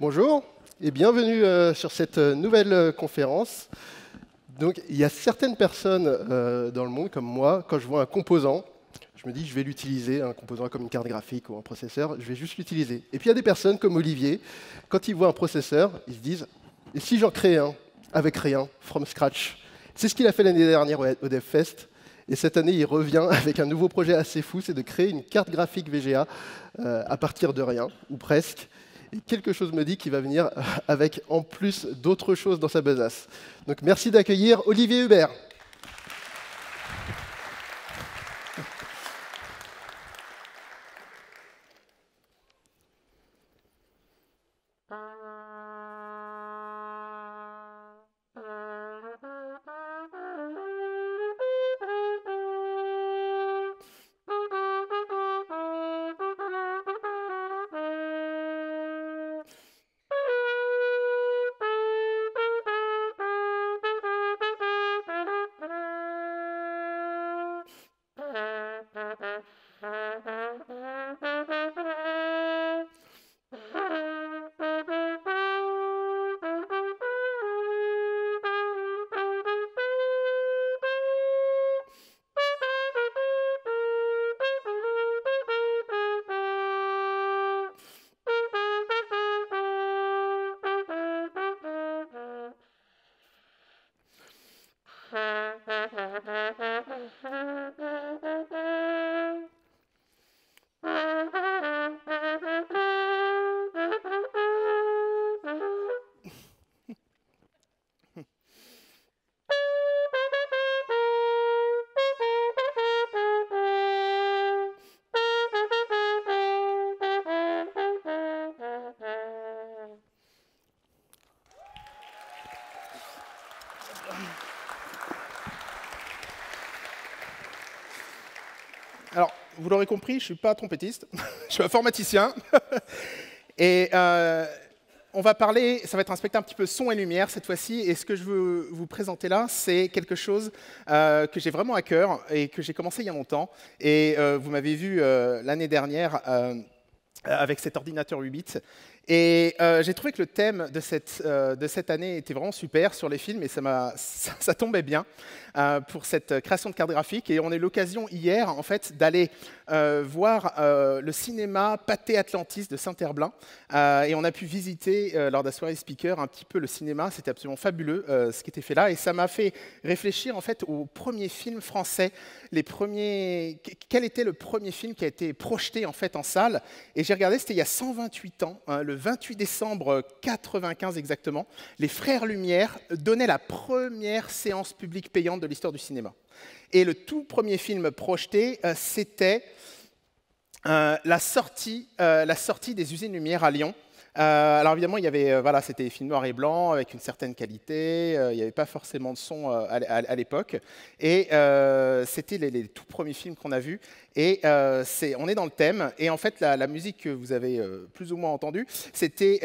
Bonjour et bienvenue sur cette nouvelle conférence. Donc, il y a certaines personnes dans le monde, comme moi, quand je vois un composant, je me dis je vais l'utiliser, un composant comme une carte graphique ou un processeur, je vais juste l'utiliser. Et puis il y a des personnes comme Olivier, quand ils voient un processeur, ils se disent et si j'en crée un avec rien, from scratch. C'est ce qu'il a fait l'année dernière au DevFest. Et cette année, il revient avec un nouveau projet assez fou, c'est de créer une carte graphique VGA à partir de rien, ou presque. Et quelque chose me dit qu'il va venir avec en plus d'autres choses dans sa besace. Donc merci d'accueillir Olivier Hubert. Alors, vous l'aurez compris, je ne suis pas trompettiste, je suis informaticien. Et on va parler, ça va être un spectacle un petit peu son et lumière cette fois-ci. Et ce que je veux vous présenter là, c'est quelque chose que j'ai vraiment à cœur et que j'ai commencé il y a longtemps. Et vous m'avez vu l'année dernière avec cet ordinateur 8 bits. Et j'ai trouvé que le thème de cette année était vraiment super sur les films et ça tombait bien pour cette création de carte graphique. Et on a eu l'occasion hier en fait, d'aller voir le cinéma Pathé Atlantis de Saint-Herblain. Et on a pu visiter lors de la soirée speaker un petit peu le cinéma. C'était absolument fabuleux ce qui était fait là. Et ça m'a fait réfléchir en fait aux premiers films français. Quel était le premier film qui a été projeté en fait en salle? Et j'ai regardé, c'était il y a 128 ans, hein, le 28 décembre 95 exactement, les Frères Lumière donnaient la première séance publique payante de l'histoire du cinéma. Et le tout premier film projeté, c'était la sortie des Usines Lumière à Lyon. Alors évidemment, il y avait, voilà, c'était des films noirs et blancs avec une certaine qualité. Il n'y avait pas forcément de son à l'époque. Et c'était les tout premiers films qu'on a vus. Et on est dans le thème. Et en fait, la musique que vous avez plus ou moins entendue, c'était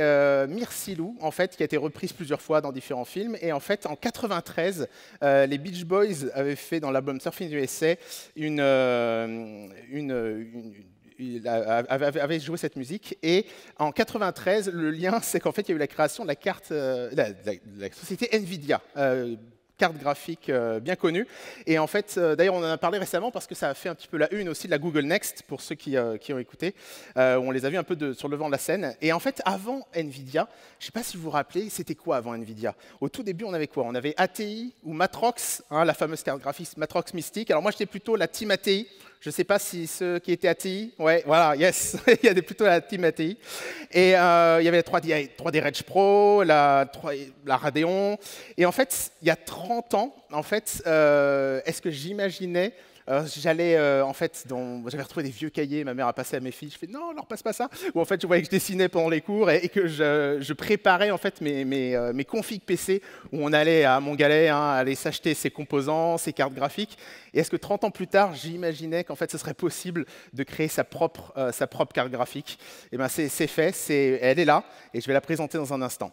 Myrcilou, en fait, qui a été reprise plusieurs fois dans différents films. Et en fait, en 93, les Beach Boys avaient fait dans l'album Surfing USA il avait joué cette musique. Et en 93, le lien, c'est qu'en fait, il y a eu la création de la société NVIDIA, carte graphique bien connue. Et en fait, d'ailleurs, on en a parlé récemment parce que ça a fait un petit peu la une aussi de la Google Next, pour ceux qui ont écouté. On les a vus un peu sur le devant de la scène. Et en fait, avant NVIDIA, je ne sais pas si vous vous rappelez, c'était quoi avant NVIDIA? Au tout début, on avait quoi? On avait ATI ou Matrox, hein, la fameuse carte graphique Matrox Mystique. Alors moi, j'étais plutôt la team ATI. Je ne sais pas si ceux qui étaient ATI, ouais, voilà, yes, il y a plutôt la team ATI. Et il y avait la 3D Reg Pro, la Radeon. Et en fait, il y a 30 ans, en fait, est-ce que j'imaginais j'allais, en fait, j'avais retrouvé des vieux cahiers, ma mère a passé à mes filles, je fais non, leur passe pas ça. Ou en fait, je voyais que je dessinais pendant les cours et que je préparais en fait mes configs PC où on allait à Montgalais, hein, aller s'acheter ses composants, ses cartes graphiques. Et est-ce que 30 ans plus tard, j'imaginais qu'en fait, ce serait possible de créer sa propre carte graphique? Et ben, c'est fait, elle est là et je vais la présenter dans un instant.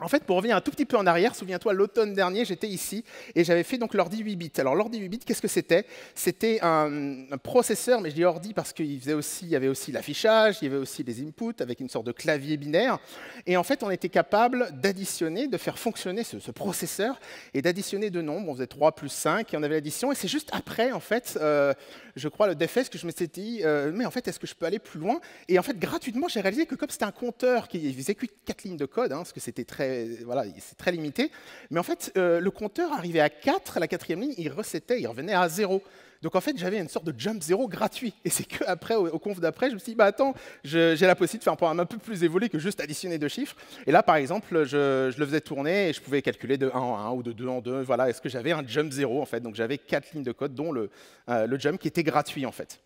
En fait, pour revenir un tout petit peu en arrière, souviens-toi, l'automne dernier, j'étais ici et j'avais fait donc l'ordi 8 bits. Alors l'ordi 8 bits, qu'est-ce que c'était? C'était un processeur, mais je dis ordi parce qu'il y avait aussi l'affichage, il y avait aussi les inputs avec une sorte de clavier binaire. Et en fait, on était capable d'additionner, de faire fonctionner ce processeur et d'additionner deux nombres. On faisait 3 plus 5 et on avait l'addition. Et c'est juste après, en fait, je crois, le DevFest, que je me suis dit, mais en fait, est-ce que je peux aller plus loin? Et en fait, gratuitement, j'ai réalisé que comme c'était un compteur qui faisait 4 lignes de code, parce que c'était voilà, c'est très limité, mais en fait, le compteur arrivait à 4, à la quatrième ligne, il resetait, il revenait à 0. Donc en fait, j'avais une sorte de jump 0 gratuit. Et c'est qu'après, au conf d'après, je me suis dit, bah attends, j'ai la possibilité de faire un programme un peu plus évolué que juste additionner deux chiffres. Et là, par exemple, je le faisais tourner et je pouvais calculer de 1 en 1 ou de 2 en 2. Voilà, est-ce que j'avais un jump 0 en fait? Donc j'avais 4 lignes de code, dont le jump qui était gratuit en fait.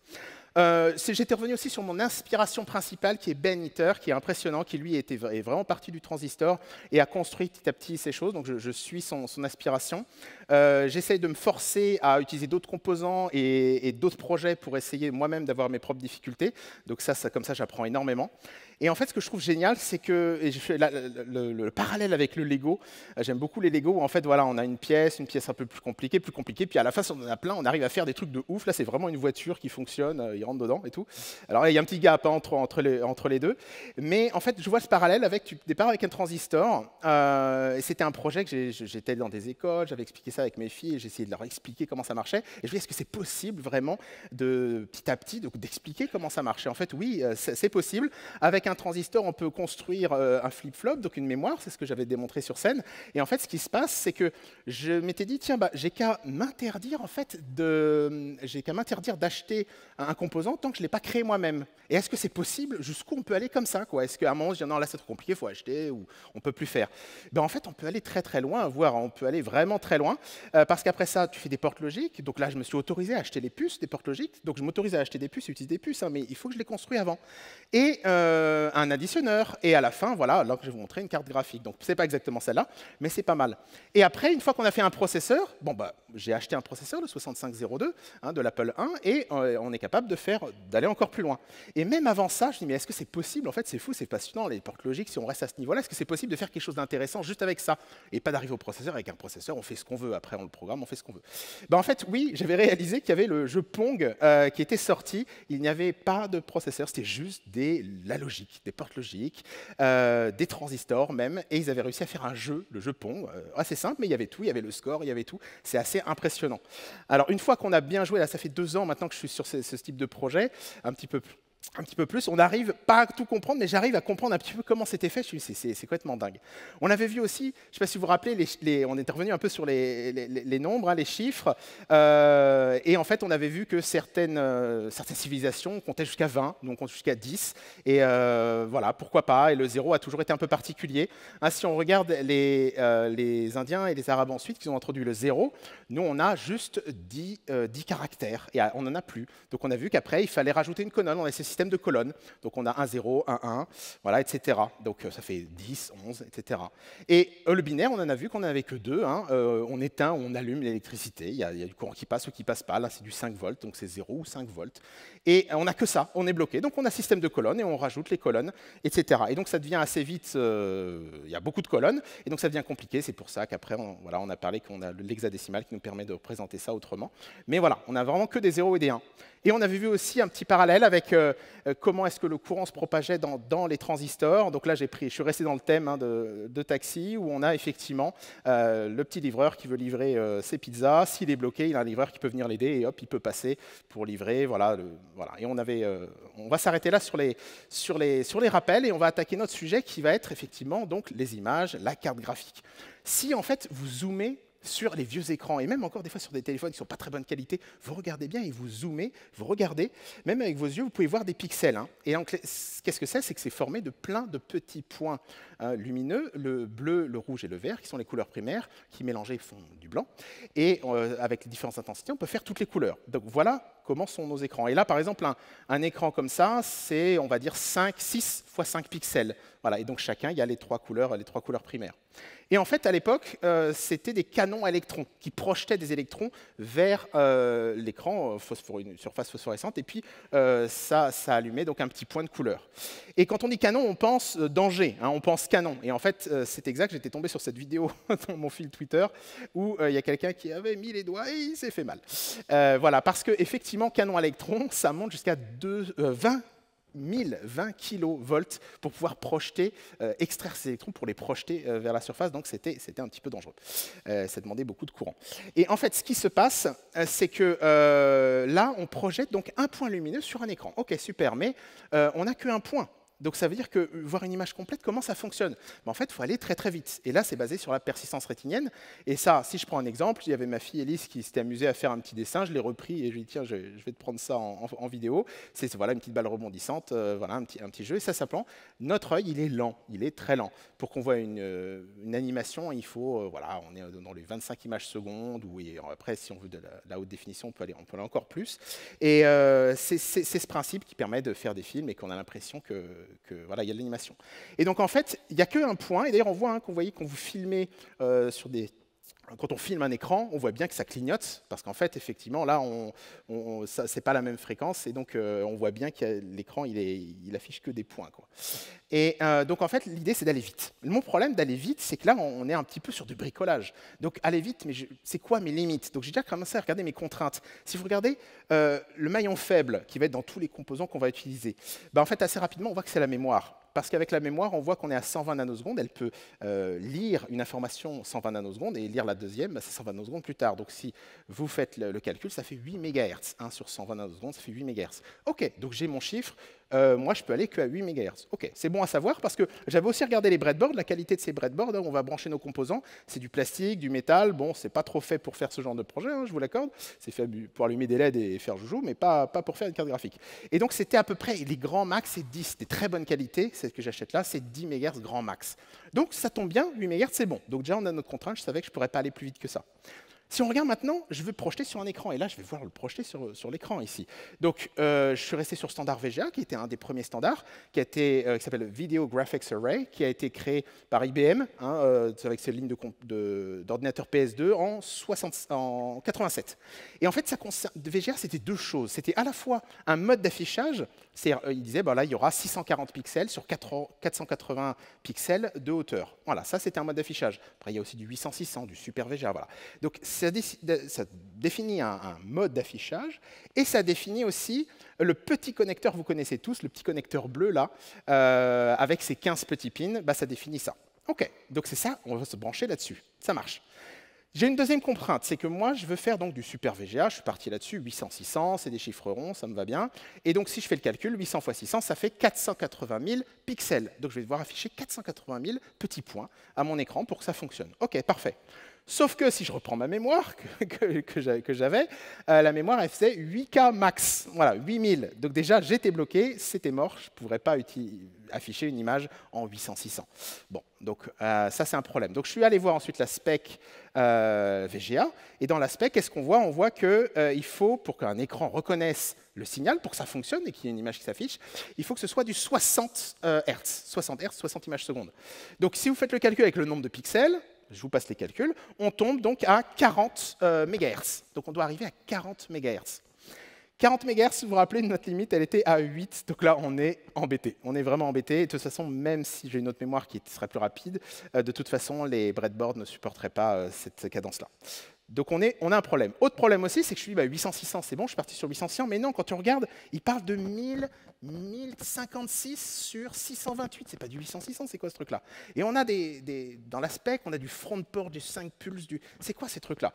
J'étais revenu aussi sur mon inspiration principale, qui est Ben Eater, qui est impressionnant, qui lui est vraiment parti du transistor et a construit petit à petit ces choses. Donc je suis son inspiration. J'essaye de me forcer à utiliser d'autres composants et d'autres projets pour essayer moi-même d'avoir mes propres difficultés. Donc comme ça, j'apprends énormément. Et en fait, ce que je trouve génial, c'est que, et je fais le parallèle avec le Lego, j'aime beaucoup les Lego, où en fait, voilà, on a une pièce un peu plus compliquée, puis à la fin, si on en a plein, on arrive à faire des trucs de ouf. Là, c'est vraiment une voiture qui fonctionne, il rentre dedans et tout. Alors, il y a un petit gap entre les deux. Mais en fait, je vois ce parallèle avec, tu départ avec un transistor, et c'était un projet que j'étais dans des écoles, j'avais expliqué ça avec mes filles, et j'essayais de leur expliquer comment ça marchait. Et je me dis, est-ce que c'est possible vraiment, petit à petit, d'expliquer comment ça marchait? En fait, oui, c'est possible. Avec un transistor, on peut construire un flip-flop, donc une mémoire, c'est ce que j'avais démontré sur scène. Et en fait, ce qui se passe, c'est que je m'étais dit, tiens, j'ai qu'à m'interdire d'acheter un composant tant que je ne l'ai pas créé moi-même. Et est-ce que c'est possible? Jusqu'où on peut aller comme ça, quoi? Est-ce qu'à un moment, je dis, non, là, c'est trop compliqué, il faut acheter, ou on ne peut plus faire? En fait, on peut aller très très loin, voire on peut aller vraiment très loin, parce qu'après ça, tu fais des portes logiques. Donc là, je me suis autorisé à acheter les puces des portes logiques. Donc je m'autorise à acheter des puces et utiliser des puces, mais il faut que je les construise avant. Et un additionneur, et à la fin, voilà, là que je vais vous montrer une carte graphique. Donc c'est pas exactement celle-là, mais c'est pas mal. Et après, une fois qu'on a fait un processeur, j'ai acheté un processeur, le 6502, de l'Apple 1, et on est capable d'aller encore plus loin. Et même avant ça, je me dis, mais est-ce que c'est possible? En fait, c'est fou, c'est passionnant, les portes logiques, si on reste à ce niveau-là, est-ce que c'est possible de faire quelque chose d'intéressant juste avec ça? Et pas d'arriver au processeur, avec un processeur, on fait ce qu'on veut, après on le programme, on fait ce qu'on veut. En fait, oui, j'avais réalisé qu'il y avait le jeu Pong qui était sorti, il n'y avait pas de processeur, c'était juste la logique, des portes logiques, des transistors même, et ils avaient réussi à faire un jeu, le jeu Pong, assez simple, mais il y avait tout, il y avait le score, il y avait tout, c'est assez impressionnant. Alors une fois qu'on a bien joué, là ça fait 2 ans maintenant que je suis sur ce type de projet, un petit peu plus, on n'arrive pas à tout comprendre, mais j'arrive à comprendre un petit peu comment c'était fait. Je me suis dit, c'est complètement dingue. On avait vu aussi, je ne sais pas si vous vous rappelez, on était revenu un peu sur les nombres, les chiffres, et en fait, on avait vu que certaines civilisations comptaient jusqu'à 20, donc comptaient jusqu'à 10, et voilà, pourquoi pas, et le 0 a toujours été un peu particulier. Si on regarde les Indiens et les Arabes ensuite, qui ont introduit le 0, nous, on a juste 10 caractères, et on n'en a plus. Donc on a vu qu'après, il fallait rajouter une colonne, on a ces systèmes de colonnes. Donc on a 1, 0, 1, 1, voilà, etc. Donc ça fait 10, 11, etc. Et le binaire, on en a vu qu'on n'avait que 2. On éteint ou on allume l'électricité. Il y a du courant qui passe ou qui ne passe pas. Là, c'est du 5 volts, donc c'est 0 ou 5 volts. Et on n'a que ça, on est bloqué. Donc on a système de colonnes et on rajoute les colonnes, etc. Et donc ça devient assez vite, il y a beaucoup de colonnes, et donc ça devient compliqué. C'est pour ça qu'après, on a parlé qu'on a l'hexadécimal qui nous permet de représenter ça autrement. Mais voilà, on n'a vraiment que des 0 et des 1. Et on avait vu aussi un petit parallèle avec comment est-ce que le courant se propageait dans les transistors. Donc là, je suis resté dans le thème de taxi, où on a effectivement le petit livreur qui veut livrer ses pizzas. S'il est bloqué, il a un livreur qui peut venir l'aider, et hop, il peut passer pour livrer. Voilà. Et on va s'arrêter là sur les rappels, et on va attaquer notre sujet qui va être effectivement donc les images, la carte graphique. Si en fait vous zoomez sur les vieux écrans, et même encore des fois sur des téléphones qui ne sont pas très bonne qualité, vous regardez bien et vous zoomez, vous regardez, même avec vos yeux, vous pouvez voir des pixels. Et donc, qu'est-ce que c'est? C'est que c'est formé de plein de petits points lumineux, le bleu, le rouge et le vert, qui sont les couleurs primaires, qui mélangées font du blanc. Et avec les différentes intensités, on peut faire toutes les couleurs. Donc voilà comment sont nos écrans. Et là, par exemple, un écran comme ça, c'est, on va dire, 6 x 5 pixels. Voilà, et donc chacun, il y a les trois couleurs primaires. Et en fait, à l'époque, c'était des canons à électrons qui projetaient des électrons vers l'écran une surface phosphorescente, et puis ça allumait donc un petit point de couleur. Et quand on dit canon, on pense danger, hein, on pense canon. Et en fait, c'est exact, j'étais tombé sur cette vidéo dans mon fil Twitter où il y a quelqu'un qui avait mis les doigts et il s'est fait mal. Voilà, parce qu'effectivement, canon à électrons, ça monte jusqu'à 20 kilovolts pour pouvoir projeter, extraire ces électrons pour les projeter vers la surface, donc c'était un petit peu dangereux. Ça demandait beaucoup de courant. Et en fait, ce qui se passe, c'est que là, on projette donc un point lumineux sur un écran. Ok, super, mais on n'a qu'un point. Donc ça veut dire que voir une image complète, comment ça fonctionne? En fait, il faut aller très très vite. Et là, c'est basé sur la persistance rétinienne. Et ça, si je prends un exemple, il y avait ma fille Elise qui s'était amusée à faire un petit dessin. Je l'ai repris et je lui ai dit, tiens, je vais te prendre ça en vidéo. C'est voilà, une petite balle rebondissante, voilà, un petit jeu. Et ça s'appelle, notre œil, il est lent, il est très lent. Pour qu'on voit une animation, il faut, voilà, on est dans les 25 images secondes. Ou après, si on veut de la haute définition, on peut aller encore plus. Et c'est ce principe qui permet de faire des films et qu'on a l'impression que voilà, il y a de l'animation. Et donc en fait, il n'y a qu'un point, et d'ailleurs on voit qu'on quand vous filmez quand on filme un écran, on voit bien que ça clignote, parce qu'en fait, effectivement, là, c'est pas la même fréquence, et donc on voit bien que l'écran, il affiche que des points, quoi. Et donc en fait, l'idée, c'est d'aller vite. Mon problème d'aller vite, c'est que là, on est un petit peu sur du bricolage. Donc aller vite, mais c'est quoi mes limites? Donc j'ai déjà commencé à regarder mes contraintes. Si vous regardez le maillon faible, qui va être dans tous les composants qu'on va utiliser, en fait, assez rapidement, on voit que c'est la mémoire. Parce qu'avec la mémoire, on voit qu'on est à 120 nanosecondes. Elle peut lire une information 120 nanosecondes et lire la deuxième, c'est 120 nanosecondes plus tard. Donc si vous faites le calcul, ça fait 8 MHz. 1 sur 120 nanosecondes, ça fait 8 MHz. OK, donc j'ai mon chiffre. Moi, je peux aller qu'à 8 MHz. OK, c'est bon à savoir parce que j'avais aussi regardé les breadboards, la qualité de ces breadboards. Hein, on va brancher nos composants. C'est du plastique, du métal. Bon, c'est pas trop fait pour faire ce genre de projet, hein, je vous l'accorde. C'est fait pour allumer des LED et faire joujou, mais pas pour faire une carte graphique. Et donc, c'était à peu près, les grands max, c'est 10. C'était très bonne qualité. C'est ce que j'achète là, c'est 10 MHz grand max. Donc, ça tombe bien, 8 MHz, c'est bon. Donc, déjà, on a notre contrainte. Je savais que je ne pourrais pas aller plus vite que ça. Si on regarde maintenant, je veux projeter sur un écran. Et là, je vais voir le projeter sur l'écran ici. Donc, je suis resté sur standard VGA, qui était un des premiers standards, qui s'appelle Video Graphics Array, qui a été créé par IBM, hein, avec ses lignes d'ordinateur PS2 en 87. Et en fait, VGA, c'était deux choses. C'était à la fois un mode d'affichage, il disait, là, il y aura 640 pixels sur 480 pixels de hauteur. Voilà, ça, c'était un mode d'affichage. Après, il y a aussi du 800-600, du Super VGA, voilà. Donc, ça définit un mode d'affichage et ça définit aussi le petit connecteur, vous connaissez tous, le petit connecteur bleu là, avec ses 15 petits pins, ça définit ça. OK, donc c'est ça, on va se brancher là-dessus, ça marche. J'ai une deuxième contrainte, c'est que moi, je veux faire donc du Super VGA, je suis parti là-dessus, 800-600, c'est des chiffres ronds, ça me va bien. Et donc, si je fais le calcul, 800 x 600, ça fait 480 000 pixels. Donc, je vais devoir afficher 480 000 petits points à mon écran pour que ça fonctionne. OK, parfait. Sauf que si je reprends ma mémoire que j'avais, la mémoire, elle faisait 8K max. Voilà, 8000. Donc déjà, j'étais bloqué, c'était mort, je ne pourrais pas afficher une image en 800-600. Bon, donc ça, c'est un problème. Donc je suis allé voir ensuite la spec VGA. Et dans la spec, qu'est-ce qu'on voit? On voit qu'il faut, pour qu'un écran reconnaisse le signal, pour que ça fonctionne et qu'il y ait une image qui s'affiche, il faut que ce soit du 60 Hz. 60 Hz, 60 images secondes. Donc si vous faites le calcul avec le nombre de pixels, je vous passe les calculs, on tombe donc à 40 MHz. Donc on doit arriver à 40 MHz. 40 MHz, vous vous rappelez, notre limite, elle était à 8. Donc là, on est embêté. On est vraiment embêté. Et de toute façon, même si j'ai une autre mémoire qui serait plus rapide, de toute façon, les breadboards ne supporteraient pas cette cadence-là. Donc on a un problème. Autre problème aussi, c'est que je suis dit 800-600, c'est bon, je suis parti sur 800-600, mais non, quand tu regardes, il parle de 1056 sur 628, c'est pas du 800-600, c'est quoi ce truc-là? Et on a dans la spec, on a du front port, du 5 pulses, c'est quoi ces trucs-là?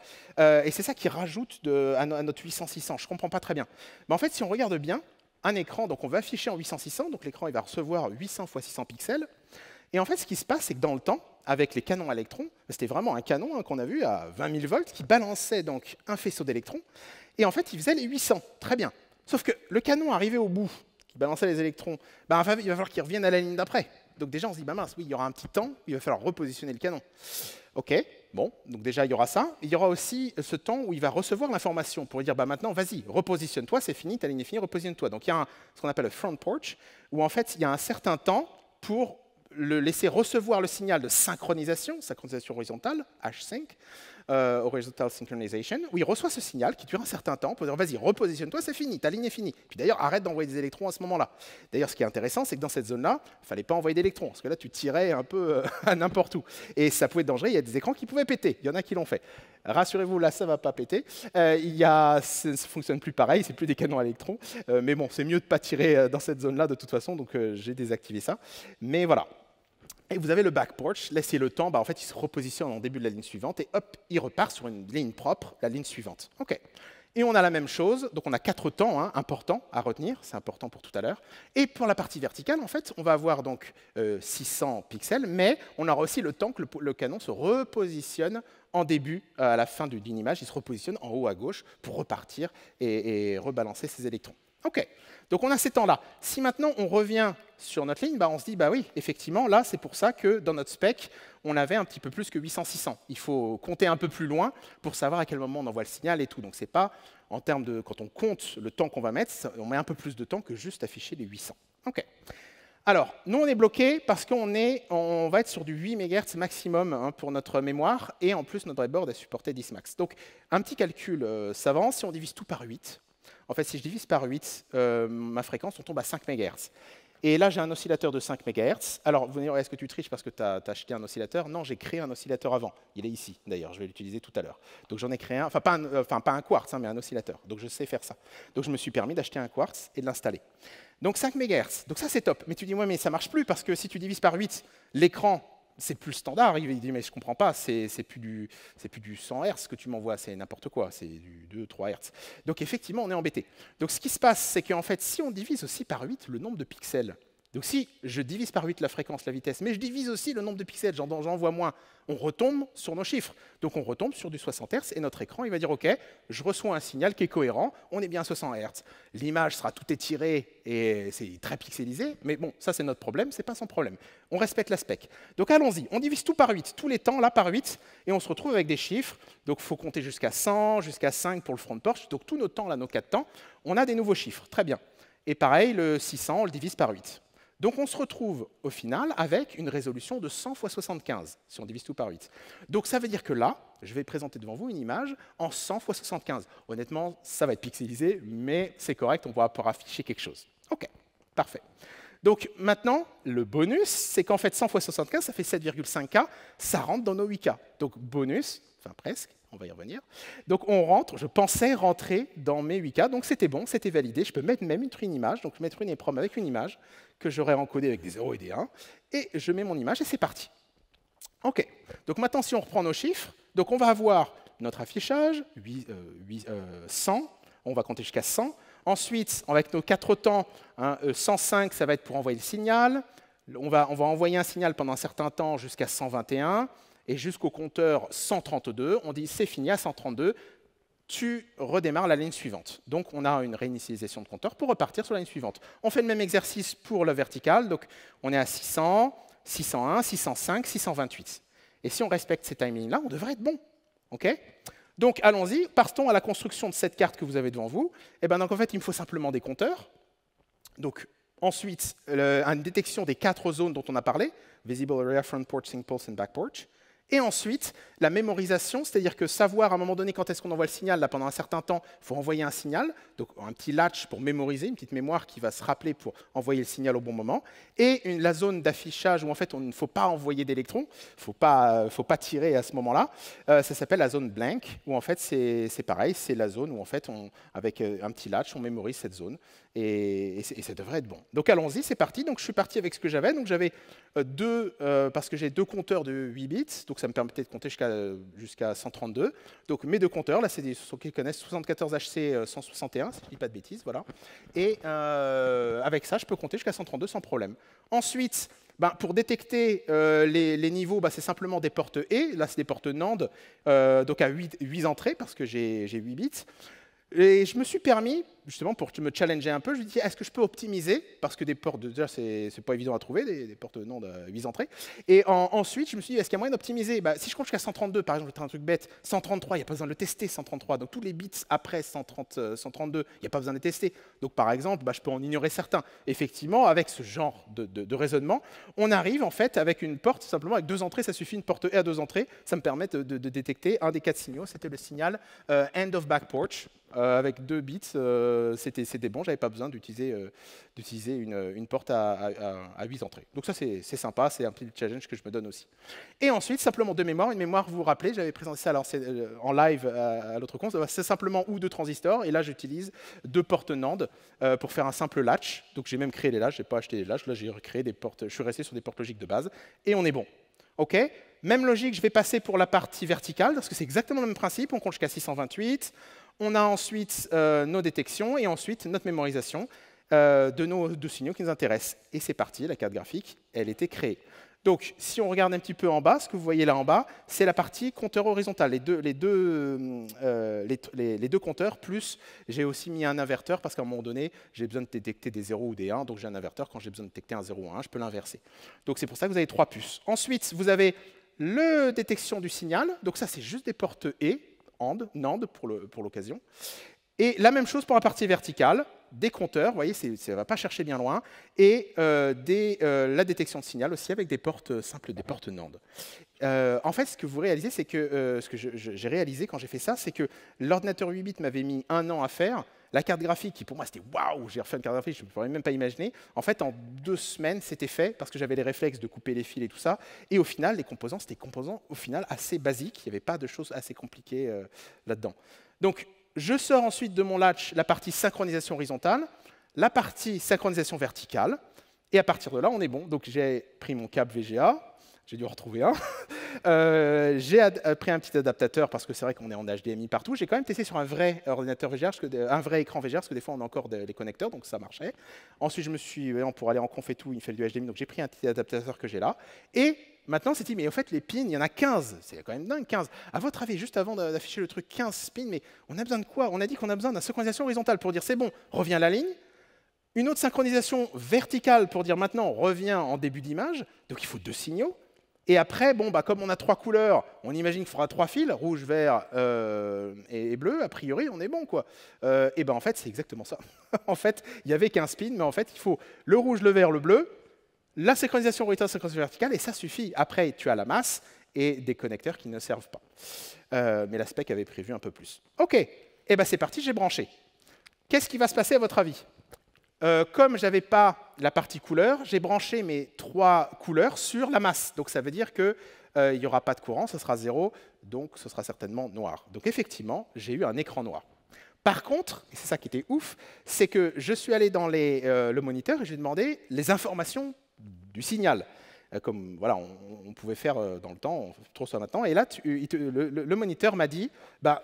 Et c'est ça qui rajoute à notre 800-600, je comprends pas très bien. Mais en fait, si on regarde bien, un écran, donc on va afficher en 800-600, donc l'écran il va recevoir 800 x 600 pixels, et en fait, ce qui se passe, c'est que dans le temps, avec les canons à électrons, c'était vraiment un canon qu'on a vu à 20 000 volts qui balançait donc un faisceau d'électrons. Et en fait, il faisait les 800. Très bien. Sauf que le canon arrivé au bout, qui balançait les électrons, il va falloir qu'il revienne à la ligne d'après. Donc déjà, on se dit, mince, oui, il y aura un petit temps où il va falloir repositionner le canon. OK, Bon, donc déjà, il y aura ça. Il y aura aussi ce temps où il va recevoir l'information pour lui dire, bah, maintenant, vas-y, repositionne-toi, c'est fini, ta ligne est finie, repositionne-toi. Donc il y a ce qu'on appelle le front porch, où en fait, il y a un certain temps pour le laisser recevoir le signal de synchronisation horizontale, H5, Horizontal Synchronization, où il reçoit ce signal qui dure un certain temps pour dire vas-y, repositionne-toi, c'est fini, ta ligne est finie. Puis d'ailleurs, arrête d'envoyer des électrons à ce moment-là. D'ailleurs, ce qui est intéressant, c'est que dans cette zone-là, il ne fallait pas envoyer d'électrons, parce que là, tu tirais un peu à n'importe où. Et ça pouvait être dangereux, il y a des écrans qui pouvaient péter, il y en a qui l'ont fait. Rassurez-vous, là, ça ne va pas péter. Ça ne fonctionne plus pareil, c'est plus des canons à électrons. Mais bon, c'est mieux de ne pas tirer dans cette zone-là de toute façon, donc j'ai désactivé ça. Mais voilà. Et vous avez le back porch, laissez le temps, bah, en fait, il se repositionne en début de la ligne suivante et hop, il repart sur une ligne propre, la ligne suivante. OK. Et on a la même chose, donc on a 4 temps importants à retenir, c'est important pour tout à l'heure. Et pour la partie verticale, en fait, on va avoir donc 600 pixels, mais on aura aussi le temps que le canon se repositionne en début, à la fin d'une image, il se repositionne en haut à gauche pour repartir et rebalancer ses électrons. OK. Donc on a ces temps-là. Si maintenant on revient sur notre ligne, bah on se dit, bah oui, effectivement, là, c'est pour ça que dans notre spec, on avait un petit peu plus que 800-600. Il faut compter un peu plus loin pour savoir à quel moment on envoie le signal et tout. Donc c'est pas, en termes de, quand on compte le temps qu'on va mettre, on met un peu plus de temps que juste afficher les 800. OK. Alors, nous, on est bloqué parce on va être sur du 8 MHz maximum pour notre mémoire, et en plus, notre breadboard a supporté 10 max. Donc, un petit calcul savant, si on divise tout par 8, en fait, si je divise par 8, ma fréquence, on tombe à 5 MHz. Et là, j'ai un oscillateur de 5 MHz. Alors, vous me direz, est-ce que tu triches parce que tu as acheté un oscillateur? Non, j'ai créé un oscillateur avant. Il est ici, d'ailleurs, je vais l'utiliser tout à l'heure. Donc, j'en ai créé un, pas un quartz, mais un oscillateur. Donc, je sais faire ça. Donc, je me suis permis d'acheter un quartz et de l'installer. Donc, 5 MHz. Donc, ça, c'est top. Mais tu dis, ouais, mais ça ne marche plus parce que si tu divises par 8, l'écran, c'est plus le standard. Il dit, mais je ne comprends pas, c'est plus du 100 Hz que tu m'envoies, c'est n'importe quoi, c'est du 2-3 Hz. Donc effectivement, on est embêté. Donc ce qui se passe, c'est qu'en fait, si on divise aussi par 8 le nombre de pixels, donc si je divise par 8 la fréquence, la vitesse, mais je divise aussi le nombre de pixels, j'en vois moins, on retombe sur nos chiffres. Donc on retombe sur du 60 Hz et notre écran, il va dire, OK, je reçois un signal qui est cohérent, on est bien à 60 Hz. L'image sera tout étirée et c'est très pixelisé, mais bon, ça c'est notre problème, c'est pas son problème. On respecte la spec. Donc allons-y, on divise tout par 8, tous les temps là par 8, et on se retrouve avec des chiffres. Donc il faut compter jusqu'à 100, jusqu'à 5 pour le front porch. Donc tous nos temps là, nos 4 temps, on a des nouveaux chiffres, très bien. Et pareil, le 600, on le divise par 8. Donc on se retrouve au final avec une résolution de 100 x 75, si on divise tout par 8. Donc ça veut dire que là, je vais présenter devant vous une image en 100 x 75. Honnêtement, ça va être pixelisé, mais c'est correct, on va pouvoir afficher quelque chose. OK, parfait. Donc maintenant, le bonus, c'est qu'en fait 100 x 75, ça fait 7,5K, ça rentre dans nos 8K. Donc bonus, enfin presque, on va y revenir. Donc on rentre, je pensais rentrer dans mes 8K, donc c'était bon, c'était validé. Je peux mettre même une image, donc mettre une EEPROM avec une image que j'aurais encodée avec des 0 et des 1, et je mets mon image et c'est parti. OK, donc maintenant si on reprend nos chiffres, donc on va avoir notre affichage, 100, on va compter jusqu'à 100. Ensuite, avec nos 4 temps, 105, ça va être pour envoyer le signal. On va envoyer un signal pendant un certain temps jusqu'à 121. Et jusqu'au compteur 132, on dit c'est fini à 132, tu redémarres la ligne suivante. Donc on a une réinitialisation de compteur pour repartir sur la ligne suivante. On fait le même exercice pour le vertical, donc on est à 600, 601, 605, 628. Et si on respecte ces timings-là, on devrait être bon. Okay, donc allons-y, partons à la construction de cette carte que vous avez devant vous. Et ben donc en fait, il me faut simplement des compteurs. Donc ensuite, une détection des 4 zones dont on a parlé, Visible Area, Front Porch, Sync Pulse and Back Porch. Et ensuite, la mémorisation, c'est-à-dire que savoir à un moment donné quand est-ce qu'on envoie le signal, là, pendant un certain temps, il faut envoyer un signal, donc un petit latch pour mémoriser, une petite mémoire qui va se rappeler pour envoyer le signal au bon moment, et la zone d'affichage où en fait on ne faut pas envoyer d'électrons, il ne faut pas tirer à ce moment-là, ça s'appelle la zone blank, où en fait c'est pareil, c'est la zone où en fait avec un petit latch, on mémorise cette zone, et ça devrait être bon. Donc allons-y, c'est parti. Donc je suis parti avec ce que j'avais, donc j'avais parce que j'ai 2 compteurs de 8 bits, donc ça me permettait de compter jusqu'à 132. Donc mes 2 compteurs, là c'est ceux qui connaissent 74HC 161, si je ne dis pas de bêtises, voilà. Et avec ça, je peux compter jusqu'à 132 sans problème. Ensuite, pour détecter les niveaux, c'est simplement des portes E, là c'est des portes NAND, donc à 8 entrées, parce que j'ai 8 bits. Et je me suis permis, justement, pour me challenger un peu, je lui dis, est-ce que je peux optimiser? Parce que des portes, déjà, c'est pas évident à trouver, des portes non de 8 entrées. Et ensuite, je me suis dit, est-ce qu'il y a moyen d'optimiser? Si je compte jusqu'à 132, par exemple, je vais faire un truc bête, 133, il n'y a pas besoin de le tester, 133. Donc tous les bits après 132, il n'y a pas besoin de les tester. Donc par exemple, je peux en ignorer certains. Effectivement, avec ce genre de raisonnement, on arrive en fait avec une porte, simplement avec 2 entrées, ça suffit, une porte E à 2 entrées, ça me permet de détecter un des 4 signaux, c'était le signal end of back porch. Avec 2 bits, c'était bon, j'avais pas besoin d'utiliser une porte à 8 entrées. Donc ça, c'est sympa, c'est un petit challenge que je me donne aussi. Et ensuite, simplement 2 mémoires. Une mémoire, vous vous rappelez, j'avais présenté ça en live à l'autre compte, c'est simplement ou 2 transistors, et là, j'utilise 2 portes NAND pour faire un simple latch. Donc j'ai même créé les latches, j'ai pas acheté les latches, là j'ai recréé des portes, je suis resté sur des portes logiques de base, et on est bon. OK. Même logique, je vais passer pour la partie verticale, parce que c'est exactement le même principe, on compte jusqu'à 628. On a ensuite nos détections et ensuite notre mémorisation de nos 2 signaux qui nous intéressent. Et c'est parti, la carte graphique, elle était créée. Donc, si on regarde un petit peu en bas, ce que vous voyez là en bas, c'est la partie compteur horizontal, les deux compteurs, plus j'ai aussi mis un inverteur, parce qu'à un moment donné, j'ai besoin de détecter des 0 ou des 1, donc j'ai un inverteur, quand j'ai besoin de détecter un 0 ou un 1, je peux l'inverser. Donc c'est pour ça que vous avez 3 puces. Ensuite, vous avez la détection du signal, donc ça c'est juste des portes E, NAND pour l'occasion. Et la même chose pour la partie verticale, des compteurs, vous voyez, ça ne va pas chercher bien loin, et la détection de signal aussi avec des portes simples, des portes NAND. En fait, ce que vous réalisez, c'est que ce que j'ai réalisé quand j'ai fait ça, c'est que l'ordinateur 8 bits m'avait mis 1 an à faire. La carte graphique, qui pour moi c'était waouh, j'ai refait une carte graphique, je ne pourrais même pas imaginer. En fait, en 2 semaines, c'était fait parce que j'avais les réflexes de couper les fils et tout ça. Et au final, les composants, c'était des composants au final assez basiques. Il n'y avait pas de choses assez compliquées là-dedans. Donc, je sors ensuite de mon latch la partie synchronisation horizontale, la partie synchronisation verticale. Et à partir de là, on est bon. Donc, j'ai pris mon câble VGA. J'ai dû en retrouver un. J'ai pris un petit adaptateur parce que c'est vrai qu'on est en HDMI partout. J'ai quand même testé sur un vrai ordinateur VGA, un vrai écran VGA, parce que des fois on a encore les connecteurs, donc ça marchait. Ensuite, je me suis, pour aller en conf et tout, il me fallait du HDMI, donc j'ai pris un petit adaptateur que j'ai là. Et maintenant, c'est dit, mais en fait, les pins, il y en a 15. C'est quand même dingue, 15. À votre avis, juste avant d'afficher le truc 15 pins, mais on a besoin de quoi? On a dit qu'on a besoin d'une synchronisation horizontale pour dire c'est bon, reviens à la ligne. Une autre synchronisation verticale pour dire maintenant, reviens en début d'image. Donc il faut 2 signaux. Et après, comme on a 3 couleurs, on imagine qu'il faudra 3 fils, rouge, vert et bleu, a priori, on est bon, quoi. Et en fait, c'est exactement ça. En fait, il y avait 15 pins, mais en fait, il faut le rouge, le vert, le bleu, la synchronisation horizontale, la synchronisation verticale, et ça suffit. Après, tu as la masse et des connecteurs qui ne servent pas. Mais la spec avait prévu un peu plus. OK, et c'est parti, j'ai branché. Qu'est-ce qui va se passer à votre avis? Comme je n'avais pas la partie couleur, j'ai branché mes 3 couleurs sur la masse. Donc ça veut dire qu'il n'y aura pas de courant, ce sera 0, donc ce sera certainement noir. Donc effectivement, j'ai eu un écran noir. Par contre, et c'est ça qui était ouf, c'est que je suis allé dans le moniteur et j'ai demandé les informations du signal. Comme voilà, on pouvait faire dans le temps, on fait trop ça maintenant. Et là, le moniteur m'a dit,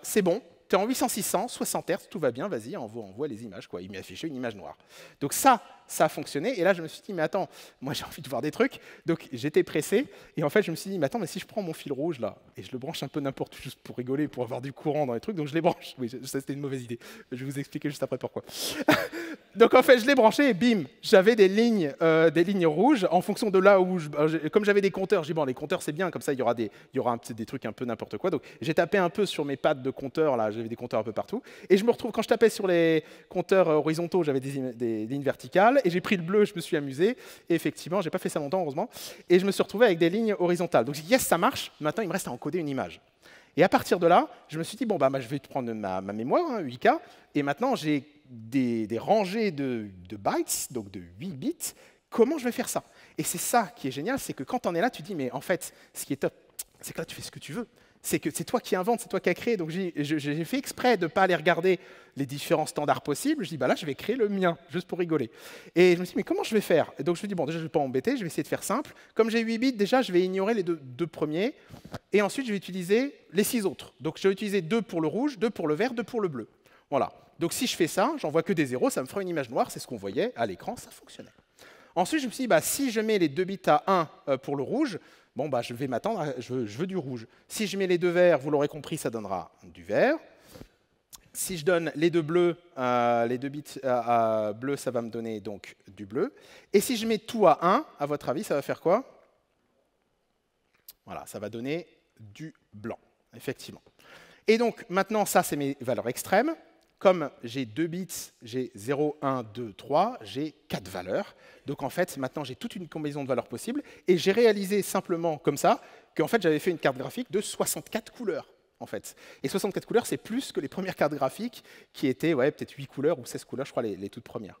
c'est bon. Tu es en 800-600, 60 Hz, tout va bien, vas-y, envoie les images, quoi. Il m'a affiché une image noire. Donc ça a fonctionné. Et là, je me suis dit, mais attends, moi j'ai envie de voir des trucs. Donc j'étais pressé. Et en fait, je me suis dit, mais attends, mais si je prends mon fil rouge là, et je le branche un peu n'importe où, juste pour rigoler, pour avoir du courant dans les trucs, donc je les branche. Oui, ça c'était une mauvaise idée. Je vais vous expliquer juste après pourquoi. Donc en fait, je l'ai branché et bim, j'avais des lignes rouges en fonction de là où, comme j'avais des compteurs, j'ai dit, bon, les compteurs c'est bien, comme ça il y aura des trucs un peu n'importe quoi. Donc j'ai tapé un peu sur mes pads de compteurs, là, j'avais des compteurs un peu partout. Et je me retrouve, quand je tapais sur les compteurs horizontaux, j'avais des lignes verticales. Et j'ai pris le bleu, je me suis amusé. Et effectivement, j'ai pas fait ça longtemps, heureusement. Et je me suis retrouvé avec des lignes horizontales. Donc j'ai dit, yes, ça marche. Maintenant, il me reste à encoder une image. Et à partir de là, je me suis dit, bon, je vais prendre ma mémoire, 8K. Et maintenant, j'ai des rangées de bytes, donc de 8 bits. Comment je vais faire ça? Et c'est ça qui est génial, c'est que quand on est là, tu dis, mais en fait, ce qui est top, c'est que là, tu fais ce que tu veux. C'est que c'est toi qui inventes, c'est toi qui as créé. Donc j'ai fait exprès de ne pas aller regarder les différents standards possibles. Je dis, là, je vais créer le mien, juste pour rigoler. Et je me suis dit, mais comment je vais faire? Et donc je me dis, bon, déjà, je ne vais pas m'embêter, je vais essayer de faire simple. Comme j'ai 8 bits, déjà, je vais ignorer les deux premiers. Et ensuite, je vais utiliser les 6 autres. Donc je vais utiliser 2 pour le rouge, 2 pour le vert, 2 pour le bleu. Voilà. Donc si je fais ça, j'en vois que des zéros, ça me fera une image noire. C'est ce qu'on voyait à l'écran, ça fonctionnait. Ensuite, je me suis dit, si je mets les 2 bits à 1 pour le rouge, je vais m'attendre, je veux du rouge. Si je mets les 2 verts, vous l'aurez compris, ça donnera du vert. Si je donne les deux bleus, les deux bits bleus, ça va me donner donc du bleu. Et si je mets tout à 1, à votre avis, ça va faire quoi? Voilà, ça va donner du blanc, effectivement. Et donc, maintenant, ça, c'est mes valeurs extrêmes. Comme j'ai 2 bits, j'ai 0, 1, 2, 3, j'ai 4 valeurs. Donc, en fait, maintenant, j'ai toute une combinaison de valeurs possibles. Et j'ai réalisé simplement comme ça qu'en fait, j'avais fait une carte graphique de 64 couleurs. En fait. Et 64 couleurs, c'est plus que les premières cartes graphiques qui étaient peut-être 8 couleurs ou 16 couleurs, je crois, les toutes premières.